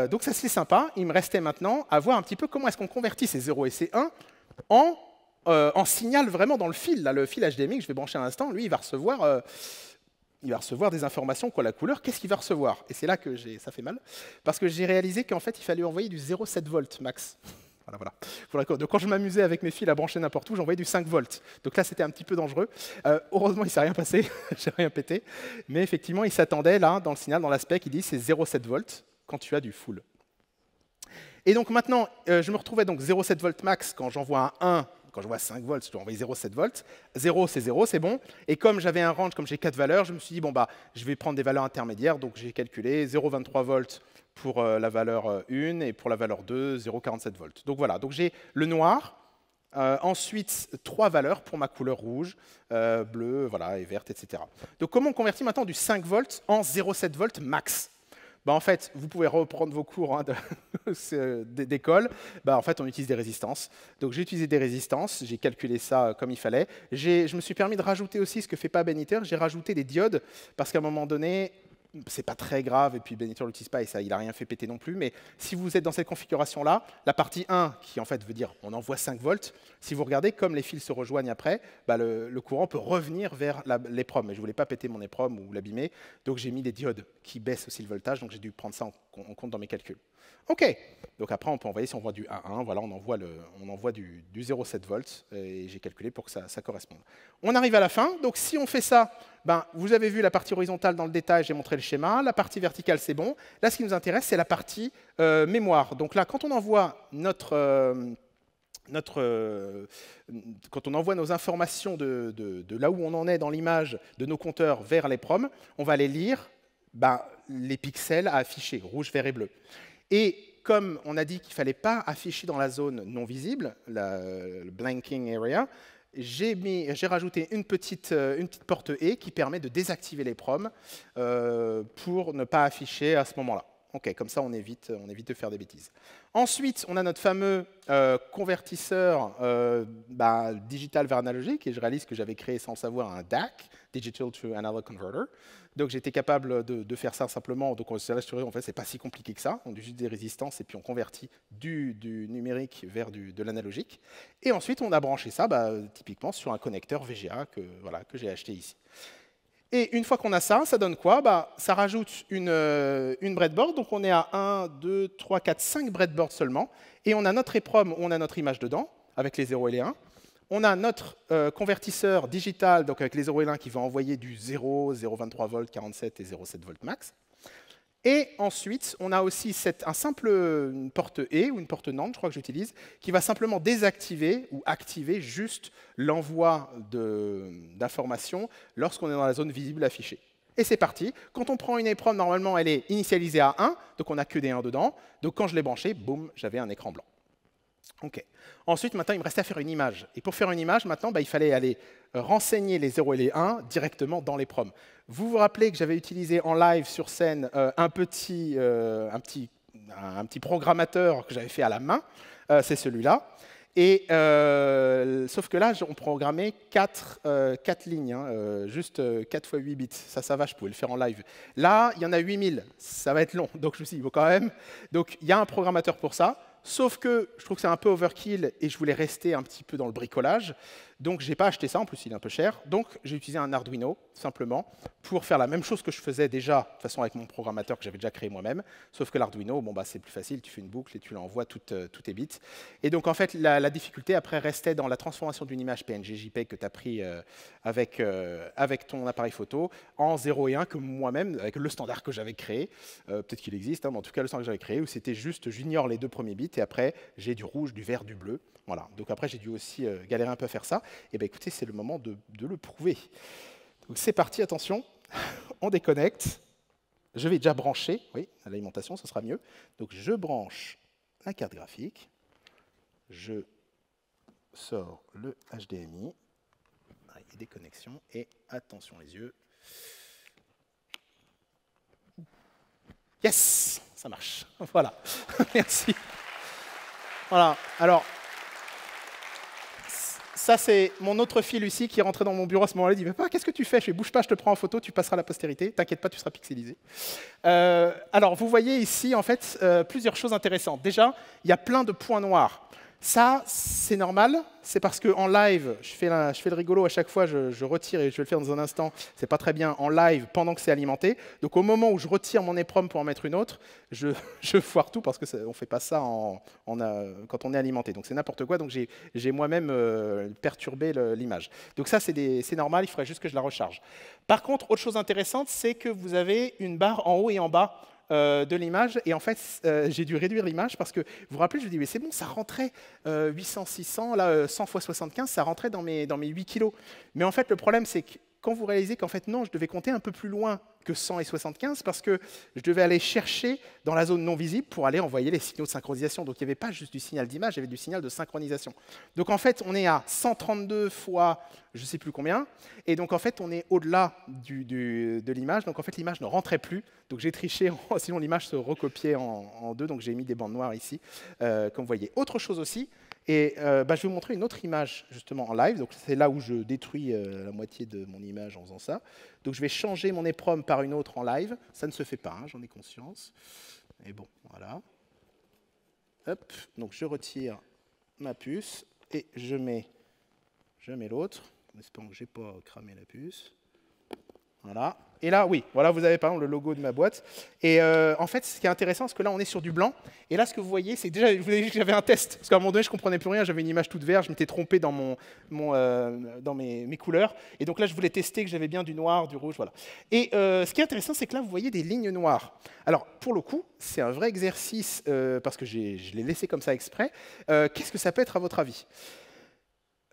Donc, ça, c'est sympa. Il me restait maintenant à voir un petit peu comment est-ce qu'on convertit ces 0 et ces 1 en signal vraiment dans le fil. Là, le fil HDMI que je vais brancher à l'instant, lui, il va recevoir des informations quoi la couleur. Qu'est-ce qu'il va recevoir? Et c'est là que ça fait mal, parce que j'ai réalisé qu'en fait, il fallait envoyer du 0,7 volts max. Voilà. Donc quand je m'amusais avec mes fils à brancher n'importe où, j'envoyais du 5 volts. Donc là, c'était un petit peu dangereux. Heureusement, il ne s'est rien passé, j'ai rien pété. Mais effectivement, il s'attendait là, dans le signal, dans l'aspect, il dit c'est 0,7 volts quand tu as du full. Et donc maintenant, je me retrouvais donc 0,7 volts max quand j'envoie un 1. Quand je vois 5 volts, je dois envoyer 0,7 volts. 0, c'est bon. Et comme j'avais un range, comme j'ai 4 valeurs, je me suis dit, bon, bah, je vais prendre des valeurs intermédiaires. Donc j'ai calculé 0,23 volts pour la valeur 1 et pour la valeur 2, 0,47 volts. Donc voilà, donc j'ai le noir. Ensuite, 3 valeurs pour ma couleur rouge, bleue, voilà, et verte, etc. Donc comment on convertit maintenant du 5 volts en 0,7 volts max? En fait, vous pouvez reprendre vos cours d'école. En fait, on utilise des résistances. Donc, j'ai utilisé des résistances. J'ai calculé ça comme il fallait. Je me suis permis de rajouter aussi ce que fait pas Beniter. J'ai rajouté des diodes parce qu'à un moment donné, c'est pas très grave. Et puis, Beniter l'utilise pas et ça, il n'a rien fait péter non plus. Mais si vous êtes dans cette configuration-là, la partie 1, qui en fait veut dire on envoie 5 volts, si vous regardez, comme les fils se rejoignent après, le courant peut revenir vers l'EPROM. Mais je ne voulais pas péter mon EPROM ou l'abîmer. Donc, j'ai mis des diodes qui baissent aussi le voltage. Donc, j'ai dû prendre ça en compte dans mes calculs. OK. Donc, après, on peut envoyer, si on envoie du 1,1, voilà, on envoie du 0,7 volts. Et j'ai calculé pour que ça corresponde. On arrive à la fin. Donc, si on fait ça, vous avez vu la partie horizontale dans le détail, j'ai montré le schéma. La partie verticale, c'est bon. Là, ce qui nous intéresse, c'est la partie mémoire. Donc là, quand on envoie quand on envoie nos informations de là où on en est dans l'image de nos compteurs vers l'EPROM, on va aller lire les pixels à afficher, rouge, vert et bleu. Et comme on a dit qu'il ne fallait pas afficher dans la zone non visible, le blanking area, j'ai rajouté une petite porte E qui permet de désactiver l'EPROM pour ne pas afficher à ce moment-là. OK, comme ça, on évite de faire des bêtises. Ensuite, on a notre fameux convertisseur digital vers analogique, et je réalise que j'avais créé sans le savoir un DAC, Digital to Analog Converter. Donc, j'étais capable de faire ça simplement. Donc, on s'est rassuré, en fait, c'est pas si compliqué que ça. On utilise juste des résistances et puis on convertit du numérique vers de l'analogique. Et ensuite, on a branché ça typiquement sur un connecteur VGA que j'ai acheté ici. Et une fois qu'on a ça, ça donne quoi? Ça rajoute une breadboard. Donc, on est à 1, 2, 3, 4, 5 breadboards seulement. Et on a notre EPROM où on a notre image dedans, avec les 0 et les 1. On a notre convertisseur digital, donc avec les 0 et les 1, qui va envoyer du 0, 0,23 volts, 47 et 0,7 volts max. Et ensuite, on a aussi une porte E ou une porte NAND, je crois que j'utilise, qui va simplement désactiver ou activer juste l'envoi d'informations lorsqu'on est dans la zone visible affichée. Et c'est parti. Quand on prend une EPROM, normalement, elle est initialisée à 1, donc on n'a que des 1 dedans. Donc quand je l'ai branché, boum, j'avais un écran blanc. OK. Ensuite, maintenant, il me restait à faire une image. Et pour faire une image, maintenant, il fallait aller renseigner les 0 et les 1 directement dans l'EPROM. Vous vous rappelez que j'avais utilisé en live sur scène un petit programmateur que j'avais fait à la main. C'est celui-là. Et sauf que là, on programmait 4 lignes, juste 4 x 8 bits. Ça va, je pouvais le faire en live. Là, il y en a 8000. Ça va être long. Donc, je me suis dit, bon, quand même. Donc, il y a un programmateur pour ça. Sauf que je trouve que c'est un peu overkill et je voulais rester un petit peu dans le bricolage. Donc, je n'ai pas acheté ça. En plus, il est un peu cher. Donc, j'ai utilisé un Arduino, simplement, pour faire la même chose que je faisais déjà, de toute façon, avec mon programmateur que j'avais déjà créé moi-même. Sauf que l'Arduino, c'est plus facile. Tu fais une boucle et tu l'envoies tous tes bits. Et donc, en fait, la difficulté, après, restait dans la transformation d'une image PNG JPEG que tu as pris avec ton appareil photo en 0 et 1, que moi-même, avec le standard que j'avais créé, peut-être qu'il existe, mais en tout cas, le standard que j'avais créé, où c'était juste, j'ignore les 2 premiers bits, et après, j'ai du rouge, du vert, du bleu. Voilà. Donc après, j'ai dû aussi galérer un peu à faire ça. Et écoutez, c'est le moment de le prouver. Donc c'est parti, attention. on déconnecte. Je vais déjà brancher, oui, à l'alimentation, ce sera mieux. Donc je branche la carte graphique, je sors le HDMI, avec des connexions, et attention les yeux. Yes, ça marche. Voilà, merci. Voilà, alors, ça c'est mon autre fille Lucie qui est rentrée dans mon bureau à ce moment-là, elle dit « Papa, qu'est-ce que tu fais ?» Je fais « Bouge pas, je te prends en photo, tu passeras à la postérité, t'inquiète pas, tu seras pixelisé. » Alors, vous voyez ici, en fait, plusieurs choses intéressantes. Déjà, il y a plein de points noirs. Ça, c'est normal, c'est parce qu'en live, je fais le rigolo à chaque fois, je retire, et je vais le faire dans un instant, c'est pas très bien, en live, pendant que c'est alimenté. Donc au moment où je retire mon EEPROM pour en mettre une autre, je foire tout, parce qu'on ne fait pas ça quand on est alimenté. Donc c'est n'importe quoi, donc j'ai moi-même perturbé l'image. Donc ça, c'est normal, il faudrait juste que je la recharge. Par contre, autre chose intéressante, c'est que vous avez une barre en haut et en bas de l'image, et en fait j'ai dû réduire l'image parce que, vous vous rappelez, je me dis mais c'est bon, ça rentrait 800, 600, là 100 x 75, ça rentrait dans mes 8 kilos. Mais en fait le problème c'est que quand vous réalisez qu'en fait non, je devais compter un peu plus loin que 100 et 75 parce que je devais aller chercher dans la zone non visible pour aller envoyer les signaux de synchronisation. Donc il n'y avait pas juste du signal d'image, il y avait du signal de synchronisation. Donc en fait on est à 132 fois je ne sais plus combien, et donc en fait on est au-delà de l'image, donc en fait l'image ne rentrait plus, donc j'ai triché, sinon l'image se recopiait en deux, donc j'ai mis des bandes noires ici, comme vous voyez. Autre chose aussi, et je vais vous montrer une autre image justement en live, donc c'est là où je détruis la moitié de mon image en faisant ça. Donc je vais changer mon EEPROM par une autre en live, ça ne se fait pas, hein, j'en ai conscience, et bon, voilà. Hop, donc je retire ma puce, et je mets l'autre, en espérant que je n'ai pas cramé la puce. Voilà. Et là, oui, voilà, vous avez par exemple le logo de ma boîte. Et en fait, ce qui est intéressant, c'est que là, on est sur du blanc. Et là, ce que vous voyez, c'est que déjà, je vous ai dit que j'avais un test. Parce qu'à un moment donné, je ne comprenais plus rien. J'avais une image toute verte. Je m'étais trompé dans, dans mes couleurs. Et donc là, je voulais tester que j'avais bien du noir, du rouge. Voilà. Et ce qui est intéressant, c'est que là, vous voyez des lignes noires. Alors, pour le coup, c'est un vrai exercice, parce que je l'ai laissé comme ça exprès. Qu'est-ce que ça peut être à votre avis ?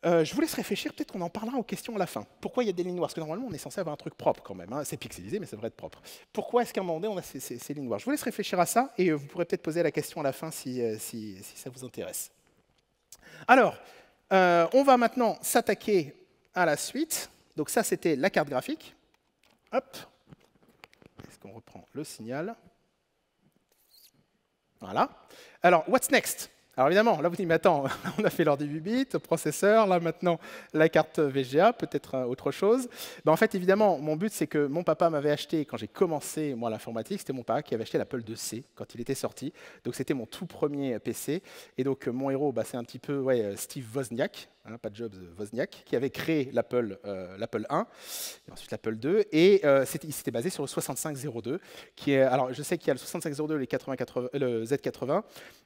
Je vous laisse réfléchir, peut-être qu'on en parlera aux questions à la fin. Pourquoi il y a des lignes noires? Parce que normalement, on est censé avoir un truc propre quand même. Hein. C'est pixelisé, mais ça devrait être propre. Pourquoi est-ce qu'à un moment donné, on a ces lignes noires? Je vous laisse réfléchir à ça, et vous pourrez peut-être poser la question à la fin si ça vous intéresse. Alors, on va maintenant s'attaquer à la suite. Donc ça, c'était la carte graphique. Hop. Est-ce qu'on reprend le signal? Voilà. Alors, what's next? Alors évidemment, là vous dites, mais attends, on a fait l'ordi 8 bits, le processeur, là maintenant la carte VGA, peut-être autre chose. Ben, en fait, évidemment, mon but c'est que mon papa m'avait acheté, quand j'ai commencé moi l'informatique, c'était mon papa qui avait acheté l'Apple IIc quand il était sorti. Donc c'était mon tout premier PC. Et donc mon héros, c'est un petit peu Steve Wozniak, hein, pas Jobs, Wozniak, qui avait créé l'Apple 1, et ensuite l'Apple II. Et il s'était basé sur le 6502, qui est, alors je sais qu'il y a le 6502, le Z80.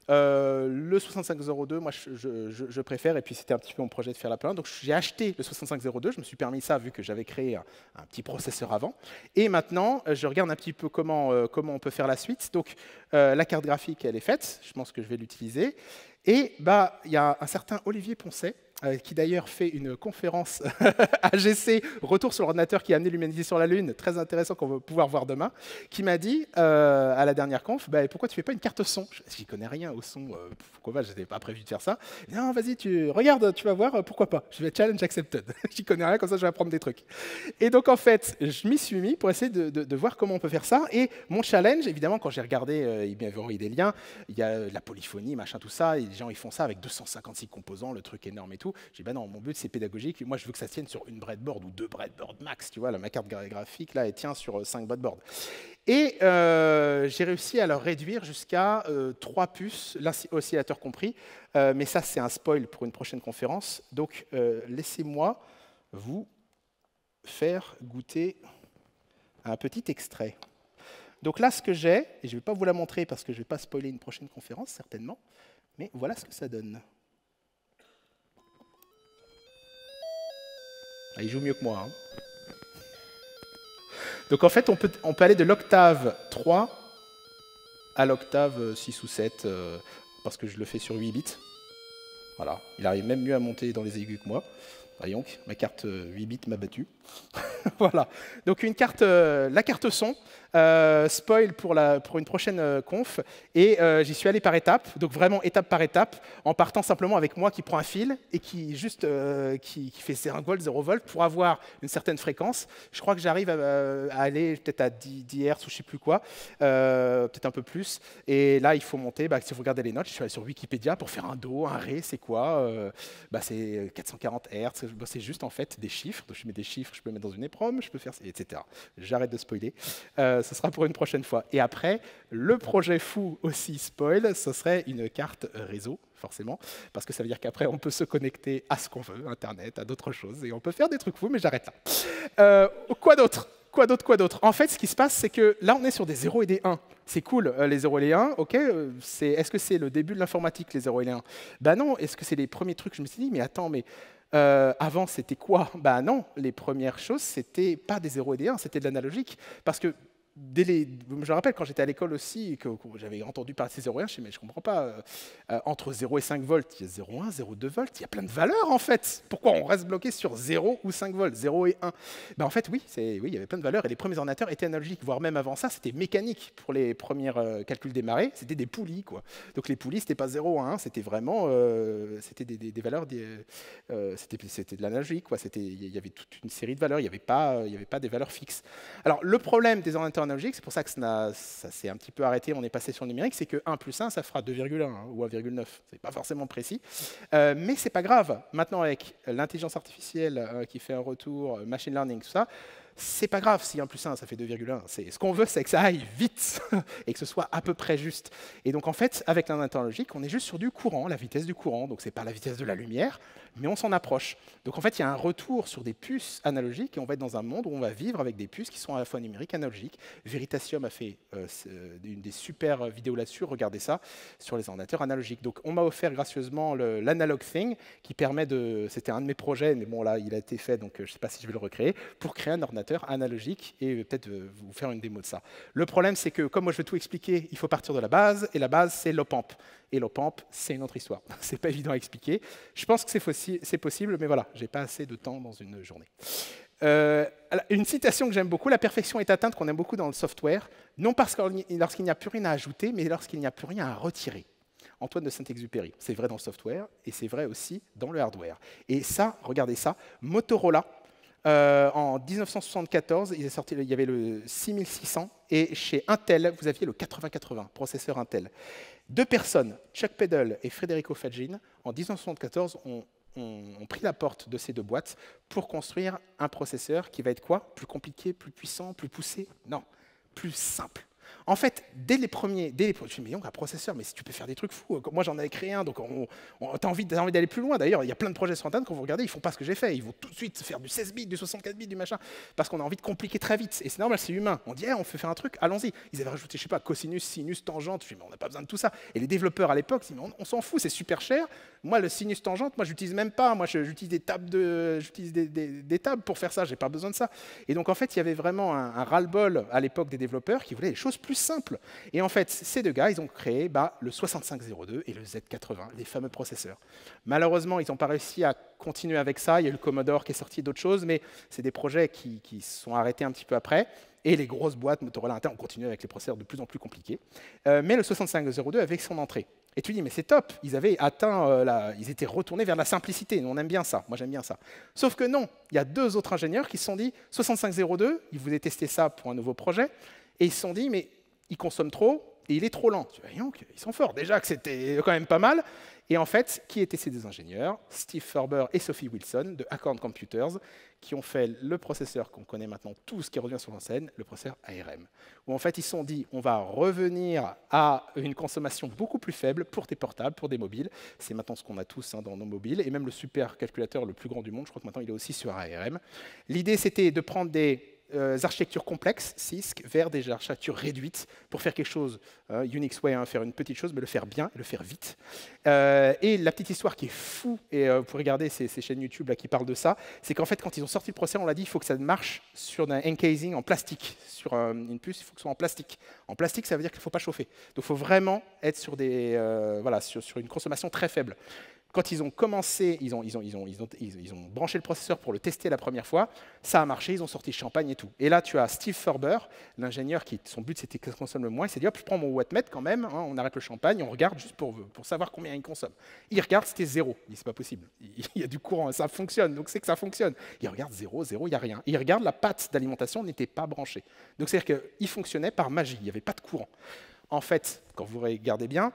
Le 6502, moi je préfère, et puis c'était un petit peu mon projet de faire l'Apple 1. Donc j'ai acheté le 6502, je me suis permis ça vu que j'avais créé un petit processeur avant. Et maintenant, je regarde un petit peu comment on peut faire la suite. Donc la carte graphique, elle est faite, je pense que je vais l'utiliser. Et il y a un certain Olivier Poncet, qui d'ailleurs fait une conférence AGC, Retour sur l'ordinateur qui a amené l'humanité sur la Lune, très intéressant qu'on va pouvoir voir demain, qui m'a dit à la dernière conf, pourquoi tu ne fais pas une carte son? J'y connais rien au son, pourquoi pas, je n'avais pas prévu de faire ça. Non, vas-y, regarde, tu vas voir, pourquoi pas. Je vais challenge accepted. J'y connais rien, comme ça je vais apprendre des trucs. Et donc en fait, je m'y suis mis pour essayer de voir comment on peut faire ça. Et mon challenge, évidemment, quand j'ai regardé, il m'avait envoyé des liens, il y a de la polyphonie, machin, tout ça, et les gens ils font ça avec 256 composants, le truc énorme et tout. J'ai dit, non, mon but c'est pédagogique, moi je veux que ça tienne sur une breadboard ou 2 breadboards max, tu vois, ma carte graphique là, elle tient sur 5 breadboards. Et j'ai réussi à leur réduire jusqu'à 3 puces, l'oscillateur compris, mais ça c'est un spoil pour une prochaine conférence, donc laissez-moi vous faire goûter un petit extrait. Donc là ce que j'ai, et je ne vais pas vous la montrer parce que je ne vais pas spoiler une prochaine conférence certainement, mais voilà ce que ça donne. Ah, il joue mieux que moi. Hein. Donc en fait, on peut aller de l'octave 3 à l'octave 6 ou 7, parce que je le fais sur 8 bits. Voilà, il arrive même mieux à monter dans les aigus que moi. Voyons, ma carte 8 bits m'a battu. Voilà. Donc la carte son, spoil pour une prochaine conf. Et j'y suis allé par étapes, donc vraiment étape par étape, en partant simplement avec moi qui prend un fil et qui fait 1 volt, 0 volt pour avoir une certaine fréquence. Je crois que j'arrive à aller peut-être à 10 Hz ou je ne sais plus quoi, peut-être un peu plus. Et là, il faut monter. Si vous regardez les notes, je suis allé sur Wikipédia pour faire un Do, un Ré, c'est quoi c'est 440 Hz. C'est juste en fait des chiffres. Donc, je mets des chiffres, je peux mettre dans une EPROM, je peux faire, etc. J'arrête de spoiler. Ce sera pour une prochaine fois. Et après, le projet fou aussi spoil, ce serait une carte réseau, forcément, parce que ça veut dire qu'après, on peut se connecter à ce qu'on veut, Internet, à d'autres choses, et on peut faire des trucs fous, mais j'arrête là. Quoi d'autre ? En fait, ce qui se passe, c'est que là, on est sur des 0 et des 1. C'est cool, les 0 et les 1, ok. Est-ce que c'est le début de l'informatique, les 0 et les 1 ? Ben non. Est-ce que c'est les premiers trucs ? Je me suis dit, mais attends, mais avant, c'était quoi ? Ben non, les premières choses, c'était pas des 0 et des 1, c'était de l'analogique. Parce que je me rappelle quand j'étais à l'école aussi, que j'avais entendu parler de ces 0 et 1, je me suis dit, mais je ne comprends pas. Entre 0 et 5 volts, il y a 0,1, 0,2 volts, il y a plein de valeurs en fait. Pourquoi on reste bloqué sur 0 ou 5 volts, 0 et 1 ? En fait, oui, il y avait plein de valeurs et les premiers ordinateurs étaient analogiques, voire même avant ça, c'était mécanique pour les premiers calculs des marées, c'était des poulies, quoi. Donc les poulies, c'était pas 0 à 1, c'était vraiment c'était des valeurs, c'était de l'analogique, quoi. Il y avait toute une série de valeurs, il n'y avait pas des valeurs fixes. Alors le problème des ordinateurs analogique, c'est pour ça que ça s'est un petit peu arrêté, on est passé sur le numérique, c'est que 1 plus 1, ça fera 2,1 ou 1,9. C'est pas forcément précis, mais c'est pas grave. Maintenant, avec l'intelligence artificielle qui fait un retour, machine learning, tout ça, c'est pas grave si 1 plus 1, ça fait 2,1. Ce qu'on veut, c'est que ça aille vite et que ce soit à peu près juste. Et donc, en fait, avec l'ordinateur analogique, on est juste sur du courant, la vitesse du courant. Donc, c'est pas la vitesse de la lumière, mais on s'en approche. Donc, en fait, il y a un retour sur des puces analogiques et on va être dans un monde où on va vivre avec des puces qui sont à la fois numériques et analogiques. Veritasium a fait une des super vidéos là-dessus. Regardez ça sur les ordinateurs analogiques. Donc, on m'a offert gracieusement l'Analog Thing qui permet de... C'était un de mes projets, mais bon, là, il a été fait, donc je ne sais pas si je vais le recréer, pour créer un ordinateur analogique et peut-être vous faire une démo de ça. Le problème, c'est que comme moi je vais tout expliquer, il faut partir de la base, et la base, c'est l'op-amp. Et l'op-amp, c'est une autre histoire. C'est pas évident à expliquer. Je pense que c'est possible, mais voilà, j'ai pas assez de temps dans une journée. Une citation que j'aime beaucoup, la perfection est atteinte, qu'on aime beaucoup dans le software, non parce que lorsqu'il n'y a plus rien à ajouter, mais lorsqu'il n'y a plus rien à retirer. Antoine de Saint-Exupéry. C'est vrai dans le software, et c'est vrai aussi dans le hardware. Et ça, regardez ça, Motorola, en 1974, il y avait le 6600 et chez Intel, vous aviez le 8080, processeur Intel. Deux personnes, Chuck Peddle et Federico Faggin, en 1974, ont pris la porte de ces deux boîtes pour construire un processeur qui va être quoi ? Plus compliqué, plus puissant, plus poussé ? Non, plus simple. En fait, dès les premiers, je me suis dit, mais un processeur, mais si tu peux faire des trucs fous. Moi, j'en avais créé un, donc t'as envie d'aller plus loin. D'ailleurs, il y a plein de projets sur Internet, quand vous regardez, ils font pas ce que j'ai fait. Ils vont tout de suite faire du 16 bits, du 64 bits, du machin, parce qu'on a envie de compliquer très vite. Et c'est normal, c'est humain. On dit, on fait faire un truc, allons-y. Ils avaient rajouté, je sais pas, cosinus, sinus, tangente. Je me dis, mais on n'a pas besoin de tout ça. Et les développeurs à l'époque, ils disent, mais on s'en fout, c'est super cher. Moi, le sinus tangente, moi, j'utilise même pas. Moi, j'utilise des tables des tables pour faire ça. J'ai pas besoin de ça. Et donc, en fait, il y avait vraiment un ras-le-bol à l'époque des développeurs qui voulaient des choses plus simples. Et en fait, ces deux gars, ils ont créé le 6502 et le Z80, les fameux processeurs. Malheureusement, ils n'ont pas réussi à continuer avec ça. Il y a eu le Commodore qui est sorti, d'autres choses, mais c'est des projets qui sont arrêtés un petit peu après. Et les grosses boîtes, Motorola, Intel, ont continué avec les processeurs de plus en plus compliqués. Mais le 6502 avait son entrée. Et tu dis, mais c'est top, ils avaient atteint, ils étaient retournés vers la simplicité. Nous, on aime bien ça, moi j'aime bien ça. Sauf que non, il y a deux autres ingénieurs qui se sont dit, 6502, ils voulaient tester ça pour un nouveau projet, et ils se sont dit, mais il consomme trop et il est trop lent. Ils sont forts, déjà que c'était quand même pas mal. Et en fait, qui étaient ces deux ingénieurs ? Steve Ferber et Sophie Wilson de Acorn Computers, qui ont fait le processeur qu'on connaît maintenant tous, qui revient sur la scène, le processeur ARM. Où en fait, ils se sont dit, on va revenir à une consommation beaucoup plus faible pour des portables, pour des mobiles. C'est maintenant ce qu'on a tous dans nos mobiles. Et même le supercalculateur le plus grand du monde, je crois que maintenant il est aussi sur ARM. L'idée, c'était de prendre des architectures complexes, CISC, vers des architectures réduites pour faire quelque chose, Unix way, faire une petite chose, mais le faire bien, le faire vite. Et la petite histoire qui est fou, et vous pouvez regarder ces chaînes YouTube là, qui parlent de ça, c'est qu'en fait, quand ils ont sorti le processeur, on l'a dit, il faut que ça marche sur un encasing en plastique. Sur une puce, il faut que ce soit en plastique. En plastique, ça veut dire qu'il ne faut pas chauffer. Donc il faut vraiment être sur, sur une consommation très faible. Quand ils ont commencé, ils ont branché le processeur pour le tester la première fois, ça a marché, ils ont sorti champagne et tout. Et là, tu as Steve Ferber, l'ingénieur qui, son but c'était qu'il consomme le moins, il s'est dit, hop, je prends mon wattmètre quand même, hein, on arrête le champagne, on regarde juste pour savoir combien il consomme. Il regarde, c'était 0. Il dit, c'est pas possible, il y a du courant, ça fonctionne, donc c'est que ça fonctionne. Il regarde 0, 0, il n'y a rien. Il regarde, la patte d'alimentation n'était pas branchée. Donc c'est-à-dire qu'il fonctionnait par magie, il n'y avait pas de courant. En fait, quand vous regardez bien,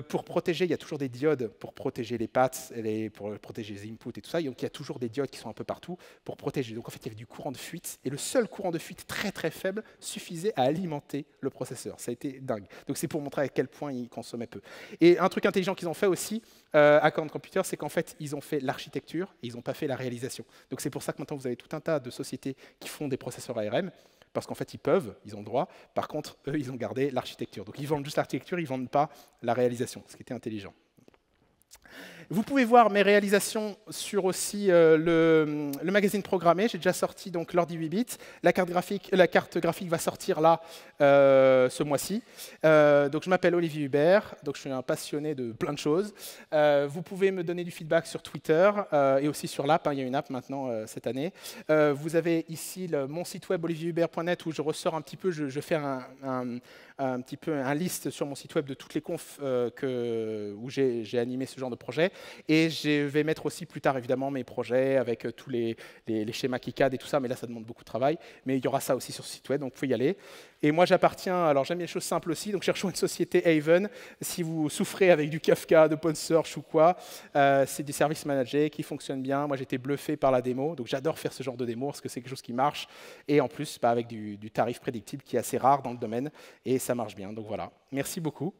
pour protéger, il y a toujours des diodes pour protéger les pattes, pour protéger les inputs et tout ça. Donc il y a toujours des diodes qui sont un peu partout pour protéger. Donc en fait, il y avait du courant de fuite et le seul courant de fuite très très faible suffisait à alimenter le processeur. Ça a été dingue. Donc c'est pour montrer à quel point il consommait peu. Et un truc intelligent qu'ils ont fait aussi à Quantum Computer, c'est qu'en fait, ils ont fait l'architecture et ils n'ont pas fait la réalisation. Donc c'est pour ça que maintenant, vous avez tout un tas de sociétés qui font des processeurs ARM. Parce qu'en fait, ils peuvent, ils ont le droit. Par contre, eux, ils ont gardé l'architecture. Donc, ils vendent juste l'architecture, ils ne vendent pas la réalisation, ce qui était intelligent. Vous pouvez voir mes réalisations sur aussi le magazine programmé. J'ai déjà sorti donc l'ordi 8 bits. La carte graphique va sortir là ce mois-ci. Donc je m'appelle Olivier Hubert. Donc je suis un passionné de plein de choses. Vous pouvez me donner du feedback sur Twitter et aussi sur l'app. Hein, il y a une app maintenant cette année. Vous avez ici mon site web olivierhubert.net où je ressors un petit peu. Je fais un petit peu un liste sur mon site web de toutes les confs où j'ai animé ce genre de projet. Et je vais mettre aussi plus tard, évidemment, mes projets avec tous les schémas KiCad et tout ça, mais là, ça demande beaucoup de travail. Mais il y aura ça aussi sur ce site web, donc vous pouvez y aller. Et moi, j'appartiens, alors j'aime les choses simples aussi, donc je rejoins une société Haven. Si vous souffrez avec du Kafka, d'OpenSearch ou quoi, c'est des services managés qui fonctionnent bien. Moi, j'étais bluffé par la démo, donc j'adore faire ce genre de démo parce que c'est quelque chose qui marche. Et en plus, avec du tarif prédictible qui est assez rare dans le domaine, et ça marche bien. Donc voilà, merci beaucoup.